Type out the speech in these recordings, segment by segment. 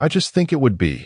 I just think it would be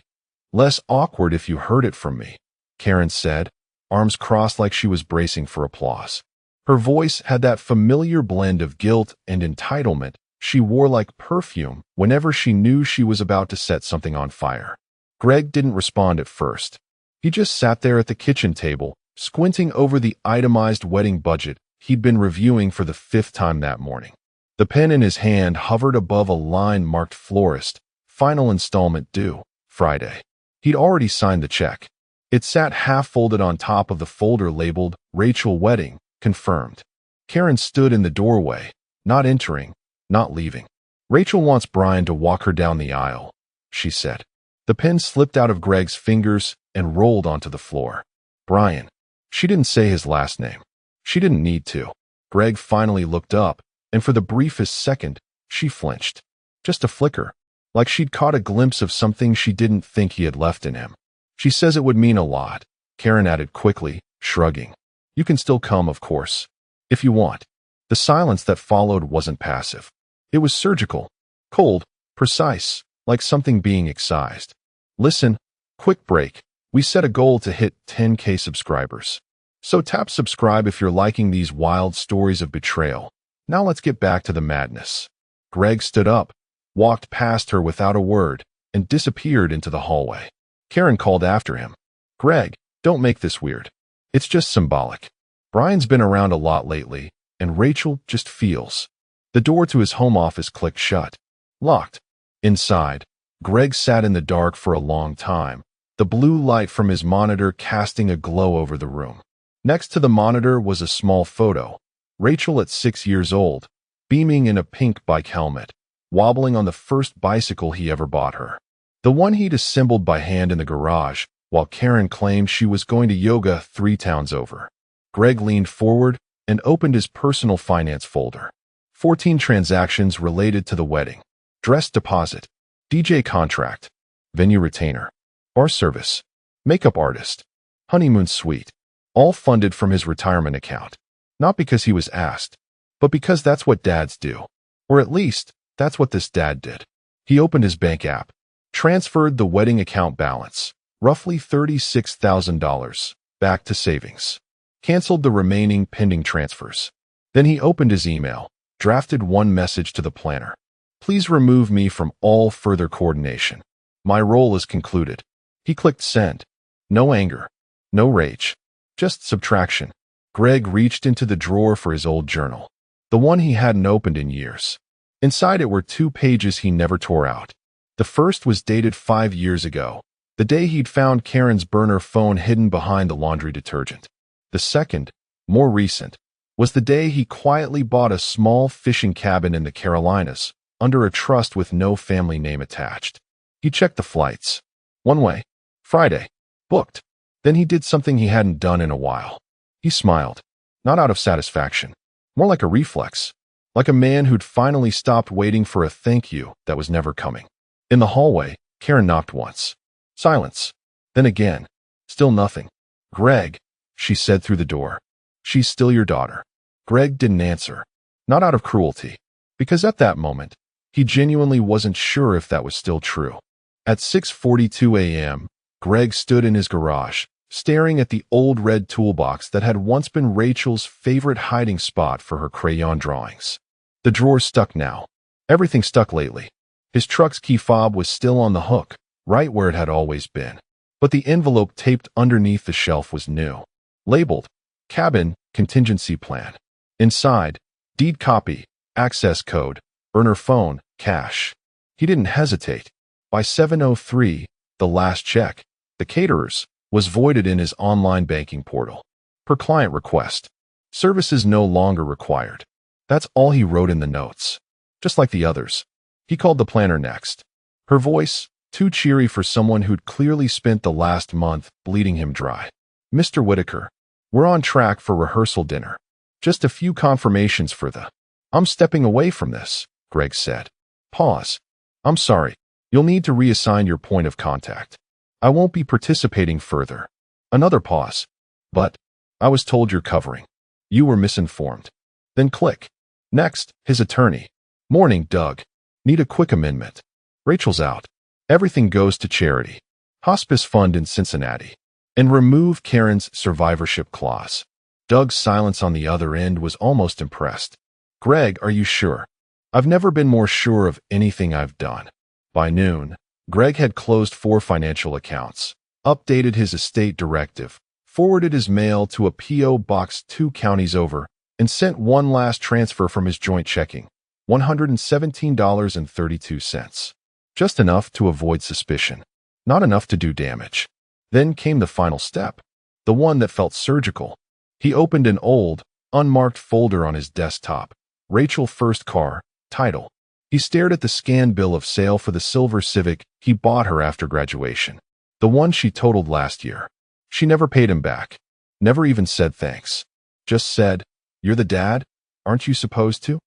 less awkward if you heard it from me, Karen said, arms crossed like she was bracing for applause. Her voice had that familiar blend of guilt and entitlement she wore like perfume whenever she knew she was about to set something on fire. Greg didn't respond at first. He just sat there at the kitchen table, squinting over the itemized wedding budget he'd been reviewing for the 5th time that morning. The pen in his hand hovered above a line marked florist, final installment due, Friday. He'd already signed the check. It sat half-folded on top of the folder labeled Rachel Wedding, confirmed. Karen stood in the doorway, not entering, not leaving. Rachel wants Brian to walk her down the aisle, she said. The pen slipped out of Greg's fingers and rolled onto the floor. Brian. She didn't say his last name. She didn't need to. Greg finally looked up, and for the briefest second, she flinched. Just a flicker, like she'd caught a glimpse of something she didn't think he had left in him. She says it would mean a lot, Karen added quickly, shrugging. You can still come, of course, if you want. The silence that followed wasn't passive. It was surgical, cold, precise, like something being excised. Listen, quick break. We set a goal to hit 10K subscribers. So tap subscribe if you're liking these wild stories of betrayal. Now let's get back to the madness. Greg stood up, walked past her without a word, and disappeared into the hallway. Karen called after him. Greg, don't make this weird. It's just symbolic. Brian's been around a lot lately, and Rachel just feels. The door to his home office clicked shut. Locked. Inside, Greg sat in the dark for a long time, the blue light from his monitor casting a glow over the room. Next to the monitor was a small photo. Rachel at 6 years old, beaming in a pink bike helmet, wobbling on the first bicycle he ever bought her. The one he'd assembled by hand in the garage, while Karen claimed she was going to yoga 3 towns over. Greg leaned forward and opened his personal finance folder. 14 transactions related to the wedding. Dress deposit, DJ contract, venue retainer, bar service, makeup artist, honeymoon suite, all funded from his retirement account. Not because he was asked, but because that's what dads do. Or at least, that's what this dad did. He opened his bank app, transferred the wedding account balance, roughly $36,000, back to savings, canceled the remaining pending transfers. Then he opened his email, drafted one message to the planner. Please remove me from all further coordination. My role is concluded. He clicked send. No anger, no rage, just subtraction. Greg reached into the drawer for his old journal, the one he hadn't opened in years. Inside it were 2 pages he never tore out. The first was dated 5 years ago, the day he'd found Karen's burner phone hidden behind the laundry detergent. The second, more recent, was the day he quietly bought a small fishing cabin in the Carolinas, under a trust with no family name attached. He checked the flights. One way. Friday. Booked. Then he did something he hadn't done in a while. He smiled. Not out of satisfaction. More like a reflex. Like a man who'd finally stopped waiting for a thank you that was never coming. In the hallway, Karen knocked once. Silence. Then again. Still nothing. Greg, she said through the door. She's still your daughter. Greg didn't answer. Not out of cruelty. Because at that moment, he genuinely wasn't sure if that was still true. At 6:42 a.m., Greg stood in his garage, staring at the old red toolbox that had once been Rachel's favorite hiding spot for her crayon drawings. The drawer stuck now. Everything stuck lately. His truck's key fob was still on the hook, right where it had always been. But the envelope taped underneath the shelf was new. Labeled, Cabin, Contingency Plan. Inside, deed copy, access code, burner phone, cash. He didn't hesitate. By 7:03, the last check, the caterer's, was voided in his online banking portal. Per client request. Services no longer required. That's all he wrote in the notes. Just like the others. He called the planner next. Her voice, too cheery for someone who'd clearly spent the last month bleeding him dry. Mr. Whitaker, we're on track for rehearsal dinner. Just a few confirmations for the... I'm stepping away from this, Greg said. Pause. I'm sorry. You'll need to reassign your point of contact. I won't be participating further. Another pause. But, I was told you're covering. You were misinformed. Then click. Next, his attorney. Morning, Doug. Need a quick amendment. Rachel's out. Everything goes to charity. Hospice fund in Cincinnati. And remove Karen's survivorship clause. Doug's silence on the other end was almost impressed. Greg, are you sure? I've never been more sure of anything I've done. By noon, Greg had closed 4 financial accounts, updated his estate directive, forwarded his mail to a P.O. box 2 counties over, and sent one last transfer from his joint checking, $117.32. Just enough to avoid suspicion, not enough to do damage. Then came the final step, the one that felt surgical. He opened an old, unmarked folder on his desktop. Rachel First Car, title. He stared at the scanned bill of sale for the silver Civic he bought her after graduation, the one she totaled last year. She never paid him back, never even said thanks. Just said, "You're the dad? Aren't you supposed to?"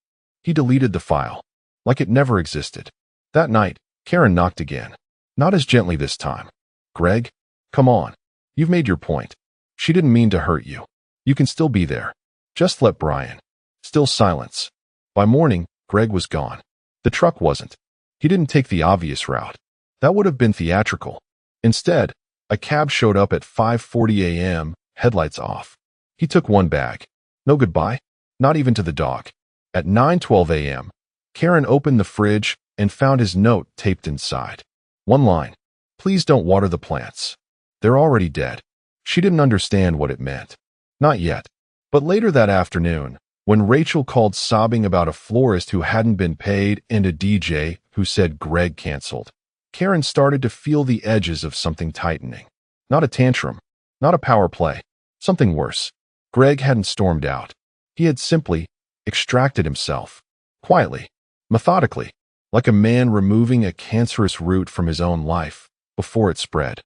He deleted the file, like it never existed. That night, Karen knocked again, not as gently this time. "Greg, come on. You've made your point. She didn't mean to hurt you. You can still be there. Just let Brian." Still silence. By morning, Greg was gone. The truck wasn't. He didn't take the obvious route. That would have been theatrical. Instead, a cab showed up at 5:40 a.m., headlights off. He took one bag. No goodbye, not even to the dog. At 9:12 a.m., Karen opened the fridge and found his note taped inside. One line, "Please don't water the plants. They're already dead." She didn't understand what it meant. Not yet. But later that afternoon, when Rachel called sobbing about a florist who hadn't been paid and a DJ who said Greg canceled, Karen started to feel the edges of something tightening. Not a tantrum, not a power play, something worse. Greg hadn't stormed out. He had simply extracted himself, quietly, methodically, like a man removing a cancerous root from his own life before it spread.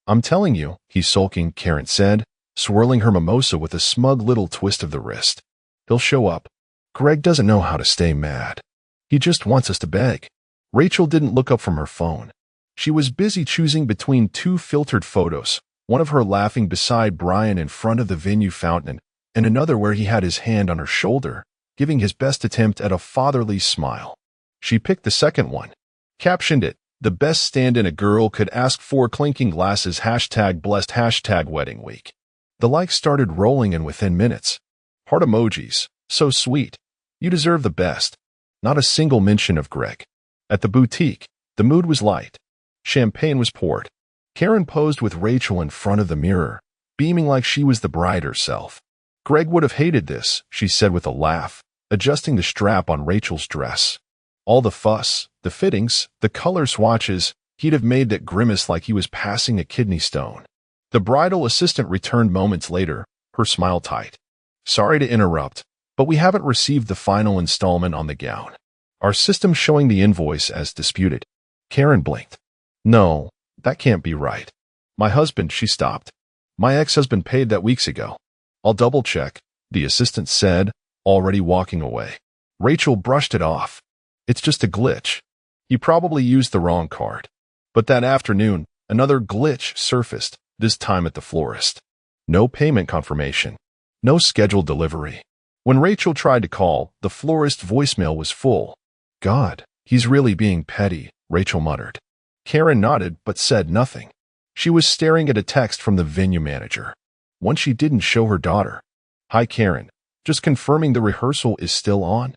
"I'm telling you," he's sulking, Karen said, swirling her mimosa with a smug little twist of the wrist. "He'll show up. Greg doesn't know how to stay mad. He just wants us to beg." Rachel didn't look up from her phone. She was busy choosing between 2 filtered photos, one of her laughing beside Brian in front of the venue fountain, and another where he had his hand on her shoulder, giving his best attempt at a fatherly smile. She picked the second one, captioned it, "The best stand-in a girl could ask for, clinking glasses, #blessed, #wedding week." The likes started rolling in within minutes. Heart emojis. "So sweet. You deserve the best." Not a single mention of Greg. At the boutique, the mood was light. Champagne was poured. Karen posed with Rachel in front of the mirror, beaming like she was the bride herself. "Greg would have hated this," she said with a laugh, adjusting the strap on Rachel's dress. All the fuss, the fittings, the color swatches, he'd have made that grimace like he was passing a kidney stone. The bridal assistant returned moments later, her smile tight. "Sorry to interrupt, but we haven't received the final installment on the gown. Our system's showing the invoice as disputed." Karen blinked. "No, that can't be right. My husband," she stopped. "My ex-husband paid that weeks ago." "I'll double-check," the assistant said, already walking away. Rachel brushed it off. "It's just a glitch. He probably used the wrong card." But that afternoon, another glitch surfaced, this time at the florist. No payment confirmation. No scheduled delivery. When Rachel tried to call, the florist voicemail was full. "God, he's really being petty," Rachel muttered. Karen nodded but said nothing. She was staring at a text from the venue manager, one she didn't show her daughter. "Hi Karen, just confirming the rehearsal is still on.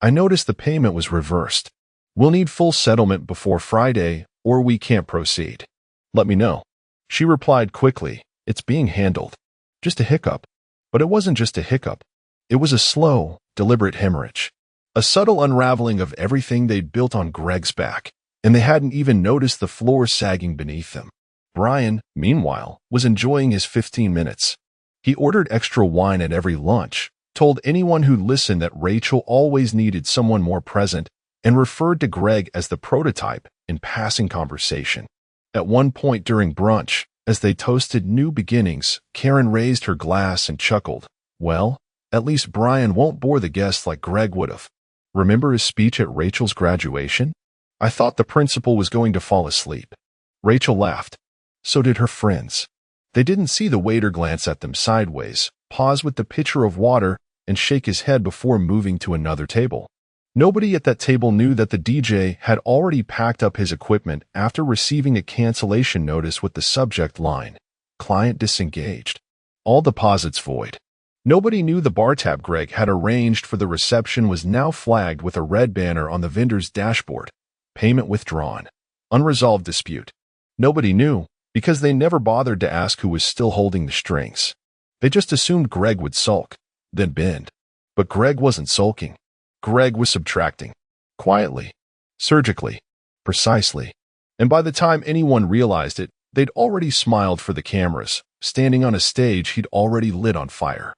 I noticed the payment was reversed. We'll need full settlement before Friday or we can't proceed. Let me know." She replied quickly, "It's being handled." Just a hiccup. But it wasn't just a hiccup. It was a slow, deliberate hemorrhage. A subtle unraveling of everything they'd built on Greg's back, and they hadn't even noticed the floor sagging beneath them. Brian, meanwhile, was enjoying his 15 minutes. He ordered extra wine at every lunch, told anyone who listened that Rachel always needed someone more present, and referred to Greg as the prototype in passing conversation. At one point during brunch, as they toasted new beginnings, Karen raised her glass and chuckled. "Well, at least Brian won't bore the guests like Greg would have. Remember his speech at Rachel's graduation? I thought the principal was going to fall asleep." Rachel laughed. So did her friends. They didn't see the waiter glance at them sideways, pause with the pitcher of water, and shake his head before moving to another table. Nobody at that table knew that the DJ had already packed up his equipment after receiving a cancellation notice with the subject line, "Client disengaged. All deposits void." Nobody knew the bar tab Greg had arranged for the reception was now flagged with a red banner on the vendor's dashboard, "Payment withdrawn. Unresolved dispute." Nobody knew, because they never bothered to ask who was still holding the strings. They just assumed Greg would sulk, then bend. But Greg wasn't sulking. Greg was subtracting. Quietly. Surgically. Precisely. And by the time anyone realized it, they'd already smiled for the cameras, standing on a stage he'd already lit on fire.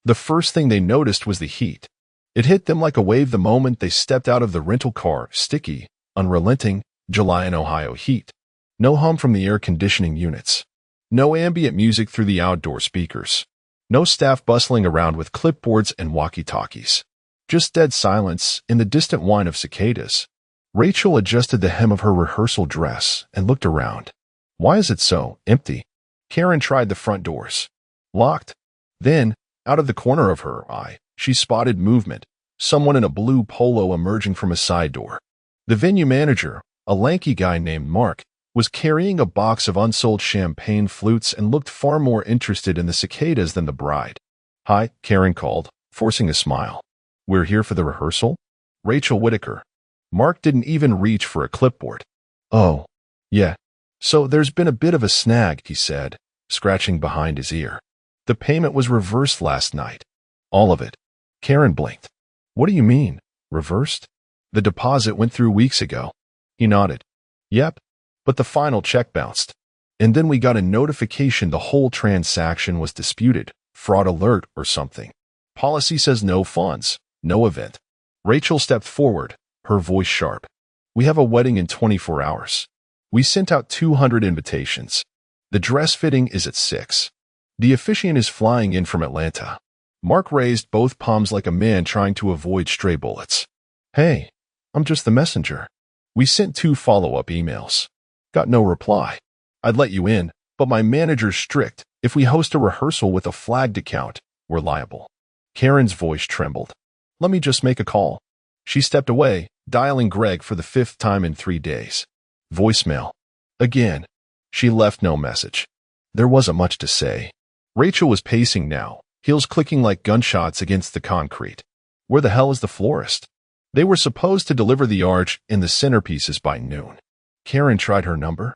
The first thing they noticed was the heat. It hit them like a wave the moment they stepped out of the rental car, sticky, unrelenting, July in Ohio heat. No hum from the air conditioning units. No ambient music through the outdoor speakers. No staff bustling around with clipboards and walkie-talkies. Just dead silence in the distant whine of cicadas. Rachel adjusted the hem of her rehearsal dress and looked around. Why is it so empty? Karen tried the front doors. Locked. Then, out of the corner of her eye, she spotted movement. Someone in a blue polo emerging from a side door. The venue manager, a lanky guy named Mark, was carrying a box of unsold champagne flutes and looked far more interested in the cicadas than the bride. "Hi," Karen called, forcing a smile. "We're here for the rehearsal?" Rachel Whitaker. Mark didn't even reach for a clipboard. "Oh, yeah. So there's been a bit of a snag," he said, scratching behind his ear. "The payment was reversed last night. All of it." Karen blinked. "What do you mean, reversed?" "The deposit went through weeks ago." He nodded. "Yep, but the final check bounced. And then we got a notification the whole transaction was disputed, fraud alert or something. Policy says no funds, no event." Rachel stepped forward, her voice sharp. "We have a wedding in 24 hours. We sent out 200 invitations. The dress fitting is at 6. The officiant is flying in from Atlanta." Mark raised both palms like a man trying to avoid stray bullets. "Hey, I'm just the messenger. We sent 2 follow-up emails. Got no reply. I'd let you in, but my manager's strict. If we host a rehearsal with a flagged account, we're liable." Karen's voice trembled. "Let me just make a call." She stepped away, dialing Greg for the 5th time in 3 days. Voicemail. Again. She left no message. There wasn't much to say. Rachel was pacing now, heels clicking like gunshots against the concrete. Where the hell is the florist? They were supposed to deliver the arch and the centerpieces by noon. Karen tried her number.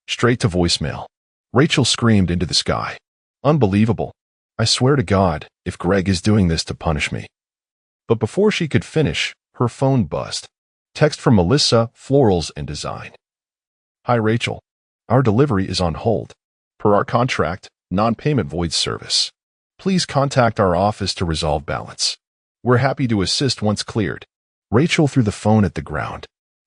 Straight to voicemail. Rachel screamed into the sky. "Unbelievable. I swear to God, if Greg is doing this to punish me." But before she could finish, her phone buzzed. Text from Melissa, Florals and Design. "Hi Rachel. Our delivery is on hold. Per our contract, non-payment void service. Please contact our office to resolve balance. We're happy to assist once cleared." Rachel threw the phone at the ground.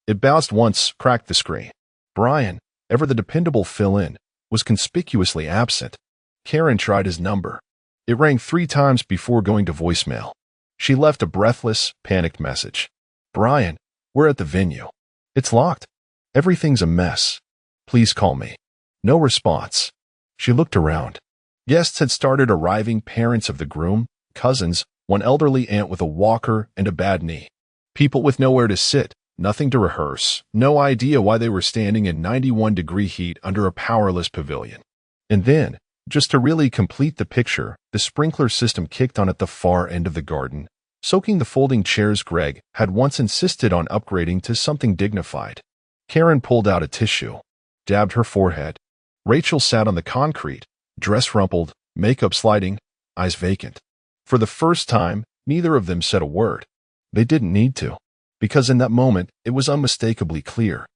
It bounced once, cracked the screen. Brian, ever the dependable fill-in, was conspicuously absent. Karen tried his number. It rang 3 times before going to voicemail. She left a breathless, panicked message. "Brian, we're at the venue. It's locked. Everything's a mess. Please call me." No response. She looked around. Guests had started arriving, parents of the groom, cousins, one elderly aunt with a walker and a bad knee. People with nowhere to sit, nothing to rehearse, no idea why they were standing in 91-degree heat under a powerless pavilion. And then, just to really complete the picture, the sprinkler system kicked on at the far end of the garden, soaking the folding chairs Greg had once insisted on upgrading to something dignified. Karen pulled out a tissue, dabbed her forehead. Rachel sat on the concrete, dress rumpled, makeup sliding, eyes vacant. For the first time, neither of them said a word. They didn't need to, because in that moment, it was unmistakably clear.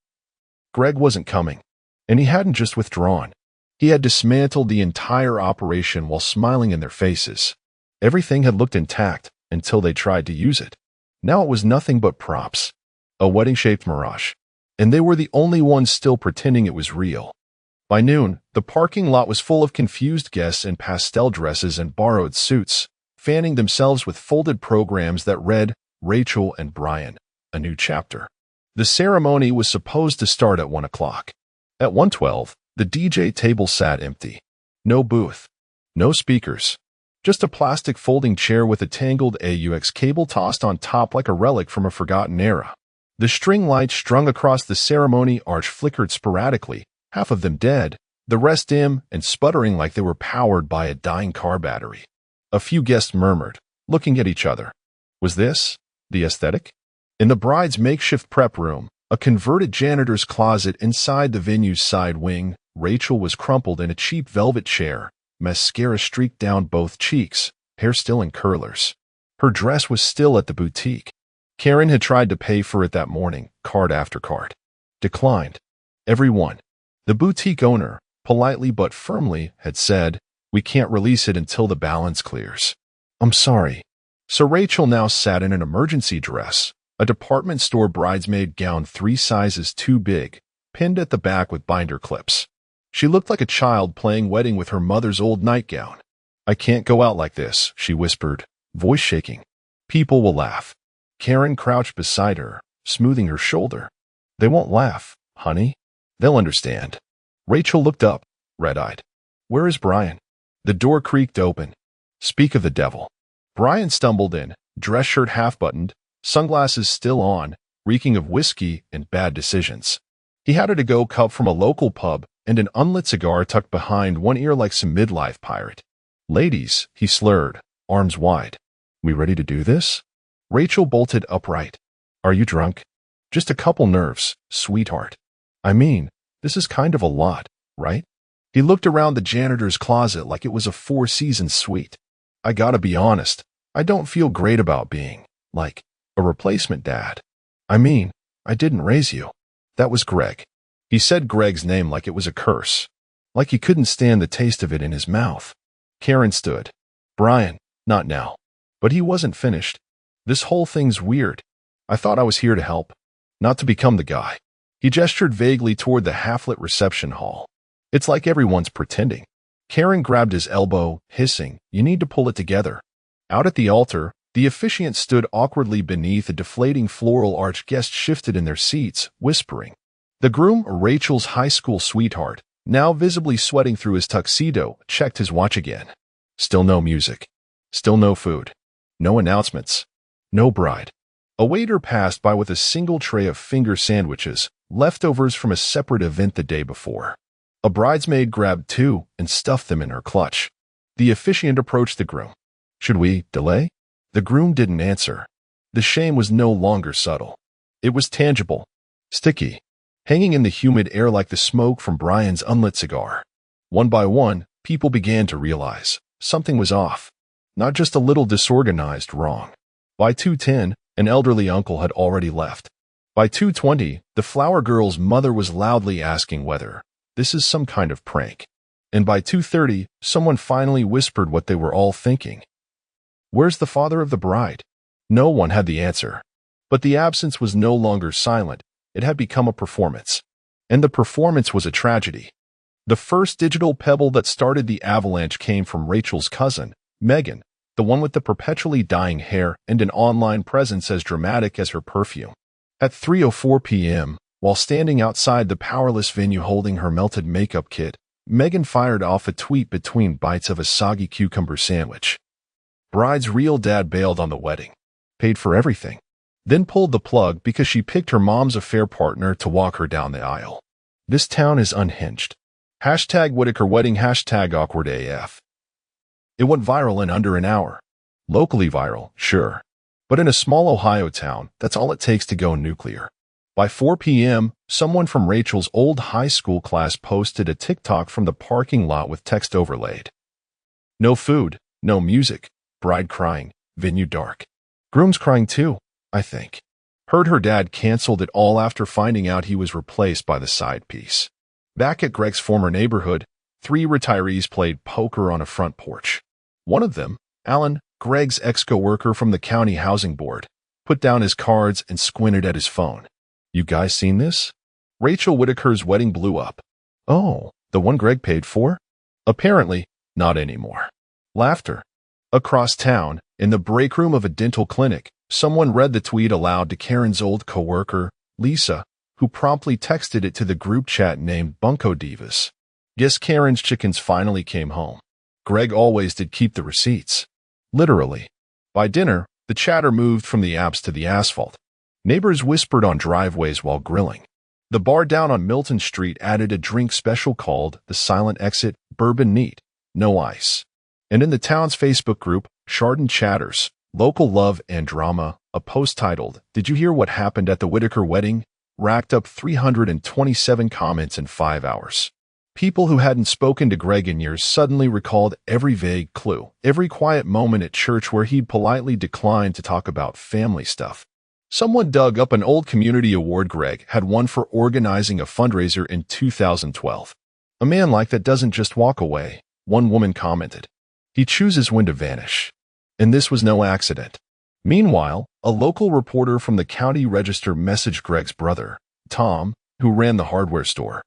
Greg wasn't coming, and he hadn't just withdrawn. He had dismantled the entire operation while smiling in their faces. Everything had looked intact until they tried to use it. Now it was nothing but props. A wedding-shaped mirage. And they were the only ones still pretending it was real. By noon, the parking lot was full of confused guests in pastel dresses and borrowed suits, fanning themselves with folded programs that read, "Rachel and Brian, a new chapter." The ceremony was supposed to start at 1 o'clock. At 1:12, the DJ table sat empty. No booth. No speakers. Just a plastic folding chair with a tangled AUX cable tossed on top like a relic from a forgotten era. The string lights strung across the ceremony arch flickered sporadically, half of them dead, the rest dim and sputtering like they were powered by a dying car battery. A few guests murmured, looking at each other. Was this the aesthetic? In the bride's makeshift prep room, a converted janitor's closet inside the venue's side wing, Rachel was crumpled in a cheap velvet chair, mascara streaked down both cheeks, hair still in curlers. Her dress was still at the boutique. Karen had tried to pay for it that morning, card after card. Declined. Every one. The boutique owner, politely but firmly, had said, "We can't release it until the balance clears." "I'm sorry." So Rachel now sat in an emergency dress, a department store bridesmaid gown 3 sizes too big, pinned at the back with binder clips. She looked like a child playing wedding with her mother's old nightgown. "I can't go out like this," she whispered, voice shaking. "People will laugh." Karen crouched beside her, smoothing her shoulder. "They won't laugh, honey. They'll understand." Rachel looked up, red-eyed. "Where is Brian?" The door creaked open. Speak of the devil. Brian stumbled in, dress shirt half-buttoned, sunglasses still on, reeking of whiskey and bad decisions. He had a to-go cup from a local pub and an unlit cigar tucked behind one ear like some midlife pirate. "Ladies," he slurred, arms wide. "We ready to do this?" Rachel bolted upright. "Are you drunk?" "Just a couple nerves, sweetheart." "I mean, this is kind of a lot, right?" He looked around the janitor's closet like it was a 4-season suite. "I gotta be honest, I don't feel great about being, like, a replacement dad. I mean, I didn't raise you." That was Greg. He said Greg's name like it was a curse, like he couldn't stand the taste of it in his mouth. Karen stood. "Brian, not now." But he wasn't finished. "This whole thing's weird. I thought I was here to help, not to become the guy." He gestured vaguely toward the half-lit reception hall. "It's like everyone's pretending." Karen grabbed his elbow, hissing, "You need to pull it together." Out at the altar, the officiant stood awkwardly beneath a deflating floral arch. Guests shifted in their seats, whispering. The groom, Rachel's high school sweetheart, now visibly sweating through his tuxedo, checked his watch again. Still no music. Still no food. No announcements. No bride. A waiter passed by with a single tray of finger sandwiches, leftovers from a separate event the day before. A bridesmaid grabbed 2 and stuffed them in her clutch. The officiant approached the groom. "Should we delay?" The groom didn't answer. The shame was no longer subtle. It was tangible, sticky, hanging in the humid air like the smoke from Brian's unlit cigar. One by one, people began to realize something was off, not just a little disorganized wrong. By 2:10, an elderly uncle had already left. By 2:20, the flower girl's mother was loudly asking whether this is some kind of prank. And by 2:30, someone finally whispered what they were all thinking. "Where's the father of the bride?" No one had the answer. But the absence was no longer silent. It had become a performance. And the performance was a tragedy. The first digital pebble that started the avalanche came from Rachel's cousin, Megan, the one with the perpetually dyeing hair and an online presence as dramatic as her perfume. At 3:04 p.m., while standing outside the powerless venue holding her melted makeup kit, Megan fired off a tweet between bites of a soggy cucumber sandwich. Bride's real dad bailed on the wedding, paid for everything, then pulled the plug because she picked her mom's affair partner to walk her down the aisle. This town is unhinged. Hashtag Whitaker wedding, hashtag awkward AF. It went viral in under an hour. Locally viral, sure. But in a small Ohio town, that's all it takes to go nuclear. By 4 p.m., someone from Rachel's old high school class posted a TikTok from the parking lot with text overlaid. "No food, no music, bride crying, venue dark. Groom's crying too, I think. Heard her dad canceled it all after finding out he was replaced by the side piece." Back at Greg's former neighborhood, 3 retirees played poker on a front porch. One of them, Alan, Greg's ex-coworker from the county housing board, put down his cards and squinted at his phone. "You guys seen this? Rachel Whitaker's wedding blew up." "Oh, the one Greg paid for?" "Apparently, not anymore." Laughter. Across town, in the break room of a dental clinic, someone read the tweet aloud to Karen's old coworker, Lisa, who promptly texted it to the group chat named Bunko Divas. "Guess Karen's chickens finally came home." Greg always did keep the receipts. Literally. By dinner, the chatter moved from the apps to the asphalt. Neighbors whispered on driveways while grilling. The bar down on Milton Street added a drink special called the Silent Exit Bourbon Neat, no ice. And in the town's Facebook group, Chardon Chatters, Local Love and Drama, a post titled, "Did you hear what happened at the Whitaker wedding?" racked up 327 comments in 5 hours. People who hadn't spoken to Greg in years suddenly recalled every vague clue, every quiet moment at church where he'd politely declined to talk about family stuff. Someone dug up an old community award Greg had won for organizing a fundraiser in 2012. "A man like that doesn't just walk away," one woman commented. "He chooses when to vanish." And this was no accident. Meanwhile, a local reporter from the County Register messaged Greg's brother, Tom, who ran the hardware store.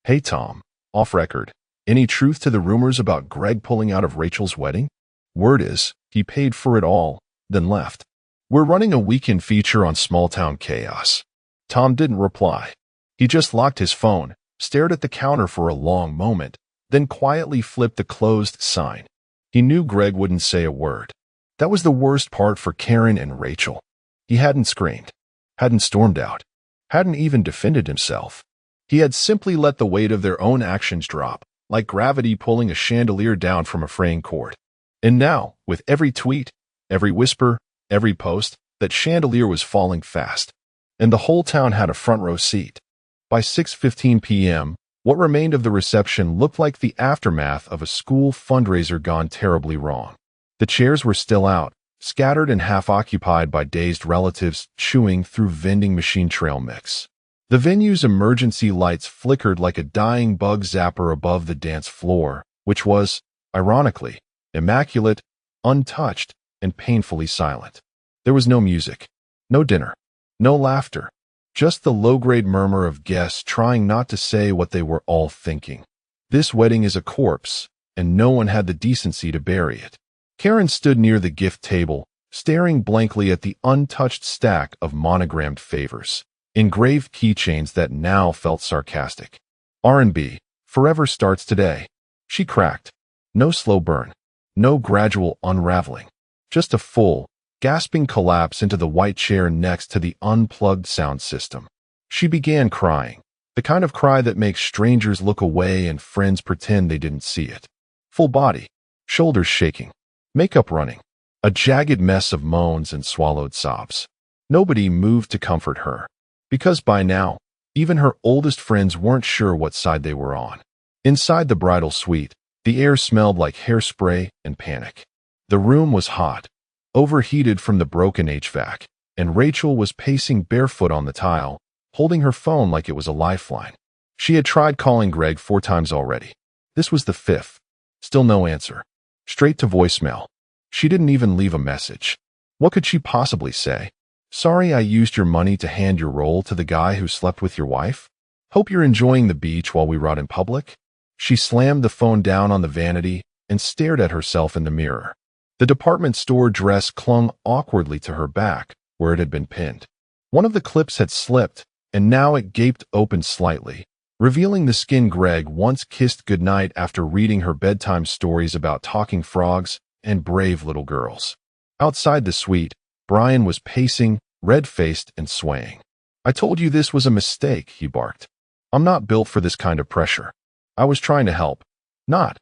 "Hey Tom, off record, any truth to the rumors about Greg pulling out of Rachel's wedding? Word is, he paid for it all, then left. We're running a weekend feature on small-town chaos." Tom didn't reply. He just locked his phone, stared at the counter for a long moment, then quietly flipped the closed sign. He knew Greg wouldn't say a word. That was the worst part for Karen and Rachel. He hadn't screamed, hadn't stormed out, hadn't even defended himself. He had simply let the weight of their own actions drop, like gravity pulling a chandelier down from a fraying cord. And now, with every tweet, every whisper, every post, that chandelier was falling fast. And the whole town had a front row seat. By 6:15 p.m., what remained of the reception looked like the aftermath of a school fundraiser gone terribly wrong. The chairs were still out, scattered and half-occupied by dazed relatives chewing through vending machine trail mix. The venue's emergency lights flickered like a dying bug zapper above the dance floor, which was, ironically, immaculate, untouched, and painfully silent. There was no music, no dinner, no laughter, just the low-grade murmur of guests trying not to say what they were all thinking. This wedding is a corpse, and no one had the decency to bury it. Karen stood near the gift table, staring blankly at the untouched stack of monogrammed favors, engraved keychains that now felt sarcastic. "R&B, forever starts today," she cracked. No slow burn, no gradual unraveling, just a full, gasping collapse into the white chair next to the unplugged sound system. She began crying, the kind of cry that makes strangers look away and friends pretend they didn't see it. Full body, shoulders shaking, makeup running, a jagged mess of moans and swallowed sobs. Nobody moved to comfort her, because by now, even her oldest friends weren't sure what side they were on. Inside the bridal suite, the air smelled like hairspray and panic. The room was hot, overheated from the broken HVAC, and Rachel was pacing barefoot on the tile, holding her phone like it was a lifeline. She had tried calling Greg 4 times already. This was the 5th. Still no answer. Straight to voicemail. She didn't even leave a message. What could she possibly say? "Sorry I used your money to hand your roll to the guy who slept with your wife? Hope you're enjoying the beach while we rot in public?" She slammed the phone down on the vanity and stared at herself in the mirror. The department store dress clung awkwardly to her back, where it had been pinned. One of the clips had slipped, and now it gaped open slightly, revealing the skin Greg once kissed goodnight after reading her bedtime stories about talking frogs and brave little girls. Outside the suite, Brian was pacing, red-faced and swaying. "I told you this was a mistake," he barked. "I'm not built for this kind of pressure. I was trying to help. Not.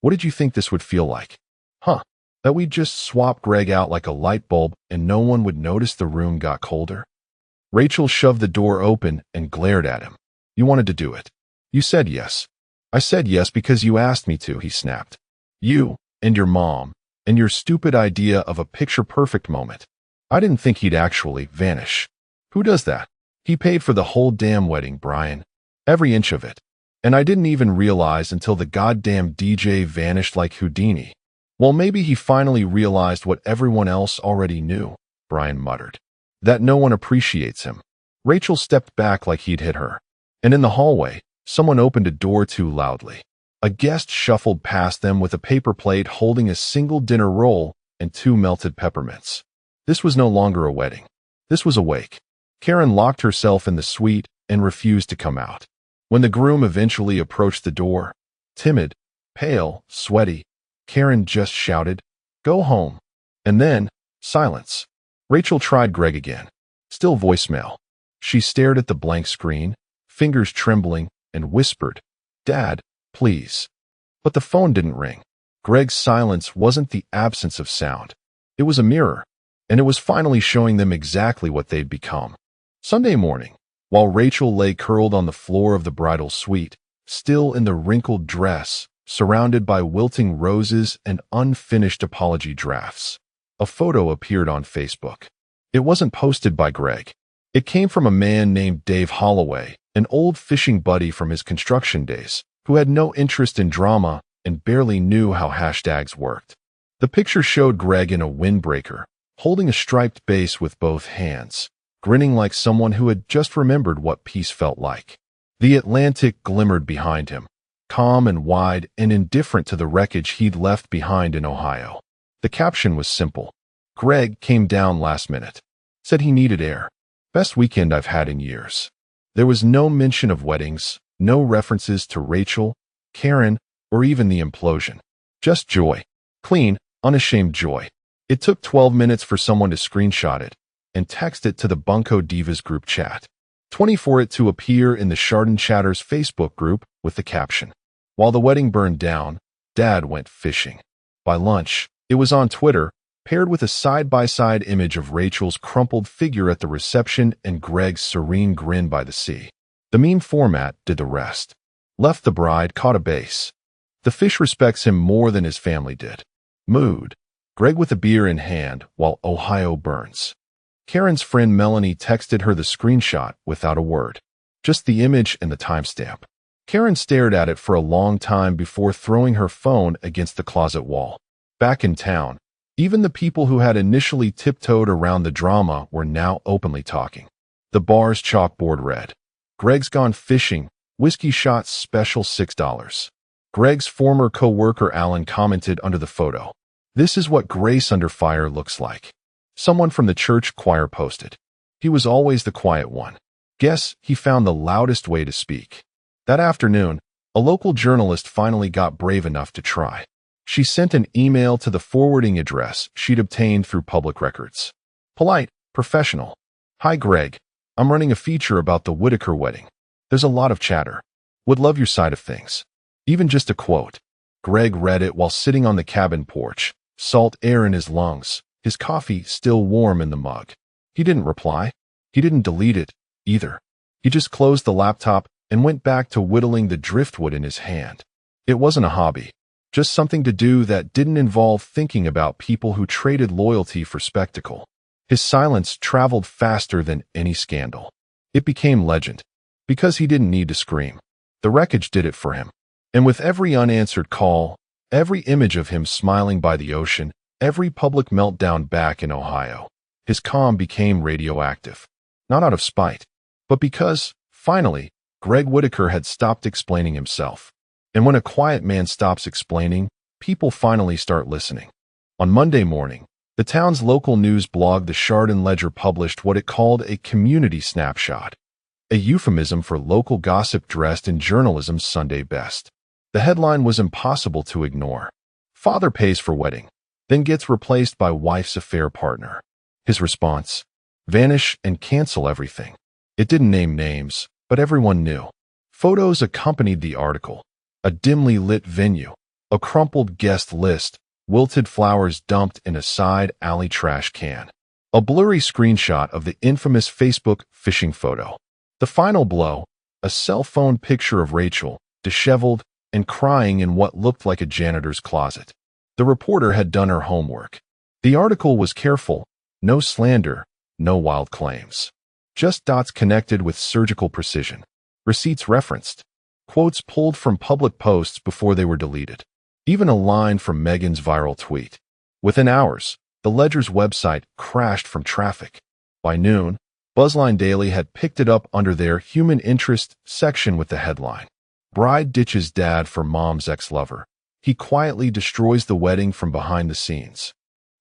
What did you think this would feel like? Huh? That we'd just swap Greg out like a light bulb and no one would notice the room got colder?" Rachel shoved the door open and glared at him. "You wanted to do it. You said yes." "I said yes because you asked me to," he snapped. "You, and your mom, and your stupid idea of a picture-perfect moment. I didn't think he'd actually vanish. Who does that? He paid for the whole damn wedding, Brian. Every inch of it. And I didn't even realize until the goddamn DJ vanished like Houdini." "Well, maybe he finally realized what everyone else already knew," Brian muttered. "That no one appreciates him." Rachel stepped back like he'd hit her. And in the hallway, someone opened a door too loudly. A guest shuffled past them with a paper plate holding a single dinner roll and 2 melted peppermints. This was no longer a wedding. This was a wake. Karen locked herself in the suite and refused to come out. When the groom eventually approached the door, timid, pale, sweaty, Karen just shouted, "Go home." And then, silence. Rachel tried Greg again. Still voicemail. She stared at the blank screen, fingers trembling, and whispered, "Dad, please." But the phone didn't ring. Greg's silence wasn't the absence of sound. It was a mirror, and it was finally showing them exactly what they'd become. Sunday morning, while Rachel lay curled on the floor of the bridal suite, still in the wrinkled dress, surrounded by wilting roses and unfinished apology drafts, a photo appeared on Facebook. It wasn't posted by Greg. It came from a man named Dave Holloway, an old fishing buddy from his construction days, who had no interest in drama and barely knew how hashtags worked. The picture showed Greg in a windbreaker, holding a striped base with both hands, grinning like someone who had just remembered what peace felt like. The Atlantic glimmered behind him, calm and wide and indifferent to the wreckage he'd left behind in Ohio. The caption was simple. Greg came down last minute. Said he needed air. Best weekend I've had in years. There was no mention of weddings, no references to Rachel, Karen, or even the implosion. Just joy. Clean, unashamed joy. It took 12 minutes for someone to screenshot it and text it to the Bunko Divas group chat. 20 for it to appear in the Chardon Chatters Facebook group with the caption, "While the wedding burned down, Dad went fishing." By lunch, it was on Twitter, paired with a side-by-side image of Rachel's crumpled figure at the reception and Greg's serene grin by the sea. The meme format did the rest. Left the bride, caught a base. The fish respects him more than his family did. Mood. Greg with a beer in hand while Ohio burns. Karen's friend Melanie texted her the screenshot without a word. Just the image and the timestamp. Karen stared at it for a long time before throwing her phone against the closet wall. Back in town, even the people who had initially tiptoed around the drama were now openly talking. The bar's chalkboard read, "Greg's gone fishing, whiskey shots special $6. Greg's former co-worker Alan commented under the photo, "This is what grace under fire looks like." Someone from the church choir posted, "He was always the quiet one. Guess he found the loudest way to speak." That afternoon, a local journalist finally got brave enough to try. She sent an email to the forwarding address she'd obtained through public records. Polite, professional. "Hi Greg, I'm running a feature about the Whitaker wedding. There's a lot of chatter. Would love your side of things." Even just a quote. Greg read it while sitting on the cabin porch, salt air in his lungs, his coffee still warm in the mug. He didn't reply. He didn't delete it, either. He just closed the laptop and went back to whittling the driftwood in his hand. It wasn't a hobby. Just something to do that didn't involve thinking about people who traded loyalty for spectacle. His silence traveled faster than any scandal. It became legend. Because he didn't need to scream. The wreckage did it for him. And with every unanswered call, every image of him smiling by the ocean, every public meltdown back in Ohio, his calm became radioactive. Not out of spite, but because, finally, Greg Whitaker had stopped explaining himself. And when a quiet man stops explaining, people finally start listening. On Monday morning, the town's local news blog, the Chardon Ledger, published what it called a community snapshot, a euphemism for local gossip dressed in journalism's Sunday best. The headline was impossible to ignore. Father pays for wedding, then gets replaced by wife's affair partner. His response? Vanish and cancel everything. It didn't name names, but everyone knew. Photos accompanied the article. A dimly lit venue, a crumpled guest list, wilted flowers dumped in a side alley trash can. A blurry screenshot of the infamous Facebook fishing photo. The final blow, a cell phone picture of Rachel, disheveled and crying in what looked like a janitor's closet. The reporter had done her homework. The article was careful, no slander, no wild claims. Just dots connected with surgical precision. Receipts referenced. Quotes pulled from public posts before they were deleted. Even a line from Meghan's viral tweet. Within hours, the Ledger's website crashed from traffic. By noon, Buzzline Daily had picked it up under their human interest section with the headline, "Bride ditches dad for mom's ex-lover. He quietly destroys the wedding from behind the scenes."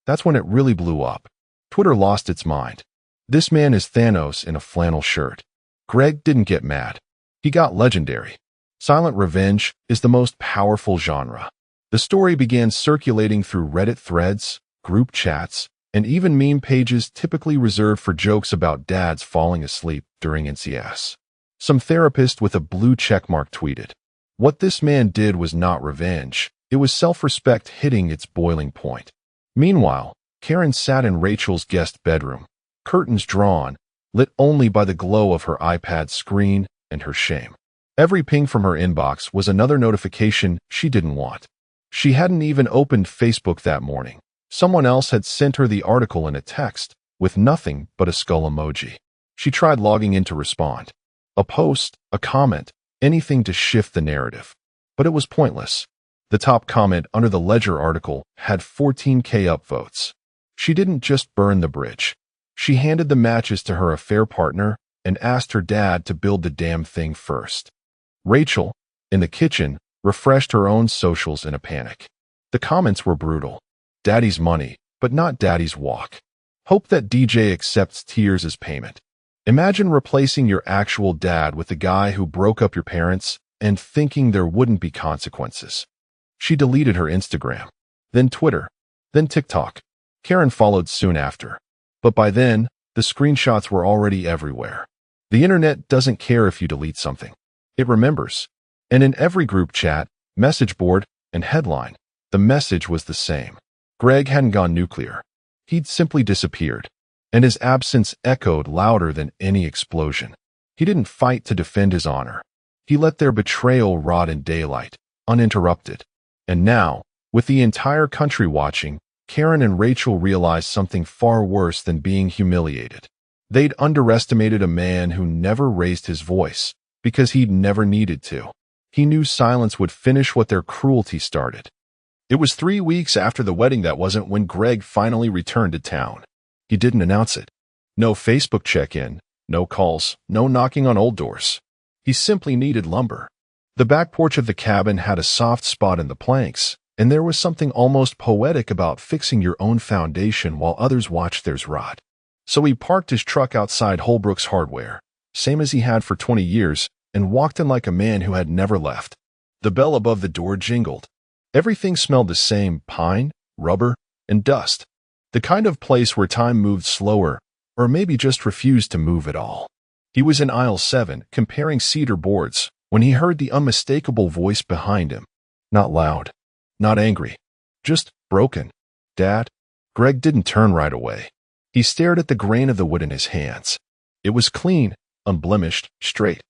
That's when it really blew up. Twitter lost its mind. This man is Thanos in a flannel shirt. Greg didn't get mad. He got legendary. Silent revenge is the most powerful genre. The story began circulating through Reddit threads, group chats, and even meme pages typically reserved for jokes about dads falling asleep during NCS. Some therapist with a blue checkmark tweeted, "What this man did was not revenge. It was self-respect hitting its boiling point." Meanwhile, Karen sat in Rachel's guest bedroom, curtains drawn, lit only by the glow of her iPad screen and her shame. Every ping from her inbox was another notification she didn't want. She hadn't even opened Facebook that morning. Someone else had sent her the article in a text, with nothing but a skull emoji. She tried logging in to respond. A post, a comment, anything to shift the narrative. But it was pointless. The top comment under the Ledger article had 14K upvotes. She didn't just burn the bridge. She handed the matches to her affair partner and asked her dad to build the damn thing first. Rachel, in the kitchen, refreshed her own socials in a panic. The comments were brutal. Daddy's money, but not daddy's walk. Hope that DJ accepts tears as payment. Imagine replacing your actual dad with the guy who broke up your parents and thinking there wouldn't be consequences. She deleted her Instagram, then Twitter, then TikTok. Karen followed soon after. But by then, the screenshots were already everywhere. The internet doesn't care if you delete something. It remembers. And in every group chat, message board, and headline, the message was the same. Greg hadn't gone nuclear. He'd simply disappeared, and his absence echoed louder than any explosion. He didn't fight to defend his honor. He let their betrayal rot in daylight, uninterrupted. And now, with the entire country watching, Karen and Rachel realized something far worse than being humiliated. They'd underestimated a man who never raised his voice, because he'd never needed to. He knew silence would finish what their cruelty started. It was 3 weeks after the wedding that wasn't when Greg finally returned to town. He didn't announce it. No Facebook check-in, no calls, no knocking on old doors. He simply needed lumber. The back porch of the cabin had a soft spot in the planks, and there was something almost poetic about fixing your own foundation while others watched theirs rot. So he parked his truck outside Holbrook's Hardware, same as he had for 20 years, and walked in like a man who had never left. The bell above the door jingled. Everything smelled the same: pine, rubber, and dust. The kind of place where time moved slower, or maybe just refused to move at all. He was in aisle 7, comparing cedar boards, when he heard the unmistakable voice behind him. Not loud, not angry, just broken. "Dad?" Greg didn't turn right away. He stared at the grain of the wood in his hands. It was clean, unblemished, straight.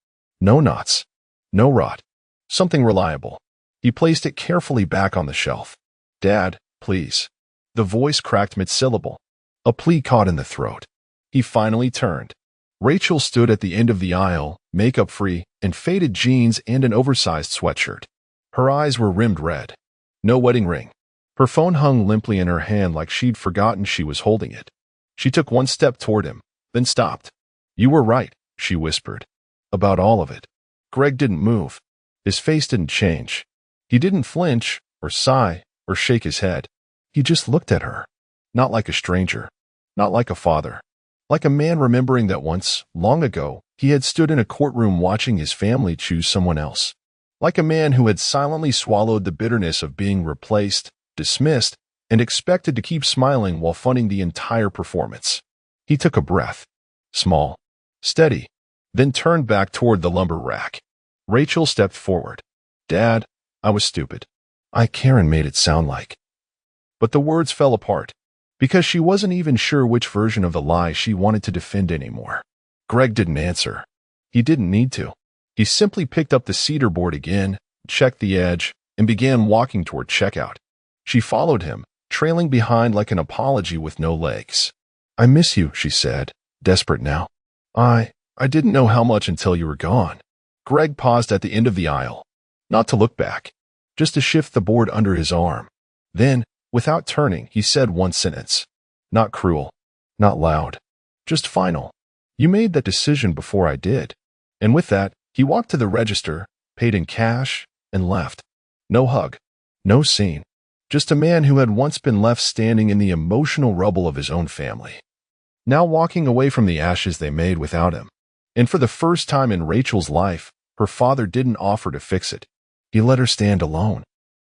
No knots, no rot, something reliable. He placed it carefully back on the shelf. "Dad, please." The voice cracked mid-syllable. A plea caught in the throat. He finally turned. Rachel stood at the end of the aisle, makeup-free, in faded jeans and an oversized sweatshirt. Her eyes were rimmed red. No wedding ring. Her phone hung limply in her hand like she'd forgotten she was holding it. She took one step toward him, then stopped. "You were right," she whispered. "About all of it." Greg didn't move. His face didn't change. He didn't flinch, or sigh, or shake his head. He just looked at her. Not like a stranger. Not like a father. Like a man remembering that once, long ago, he had stood in a courtroom watching his family choose someone else. Like a man who had silently swallowed the bitterness of being replaced, dismissed, and expected to keep smiling while funding the entire performance. He took a breath. Small. Steady. Then turned back toward the lumber rack. Rachel stepped forward. "Dad, I was stupid. Karen made it sound like." But the words fell apart, because she wasn't even sure which version of the lie she wanted to defend anymore. Greg didn't answer. He didn't need to. He simply picked up the cedar board again, checked the edge, and began walking toward checkout. She followed him, trailing behind like an apology with no legs. "I miss you," she said, desperate now. I didn't know how much until you were gone." Greg paused at the end of the aisle, not to look back, just to shift the board under his arm. Then, without turning, he said one sentence. Not cruel, not loud, just final. "You made that decision before I did." And with that, he walked to the register, paid in cash, and left. No hug, no scene, just a man who had once been left standing in the emotional rubble of his own family, now walking away from the ashes they made without him. And for the first time in Rachel's life, her father didn't offer to fix it. He let her stand alone.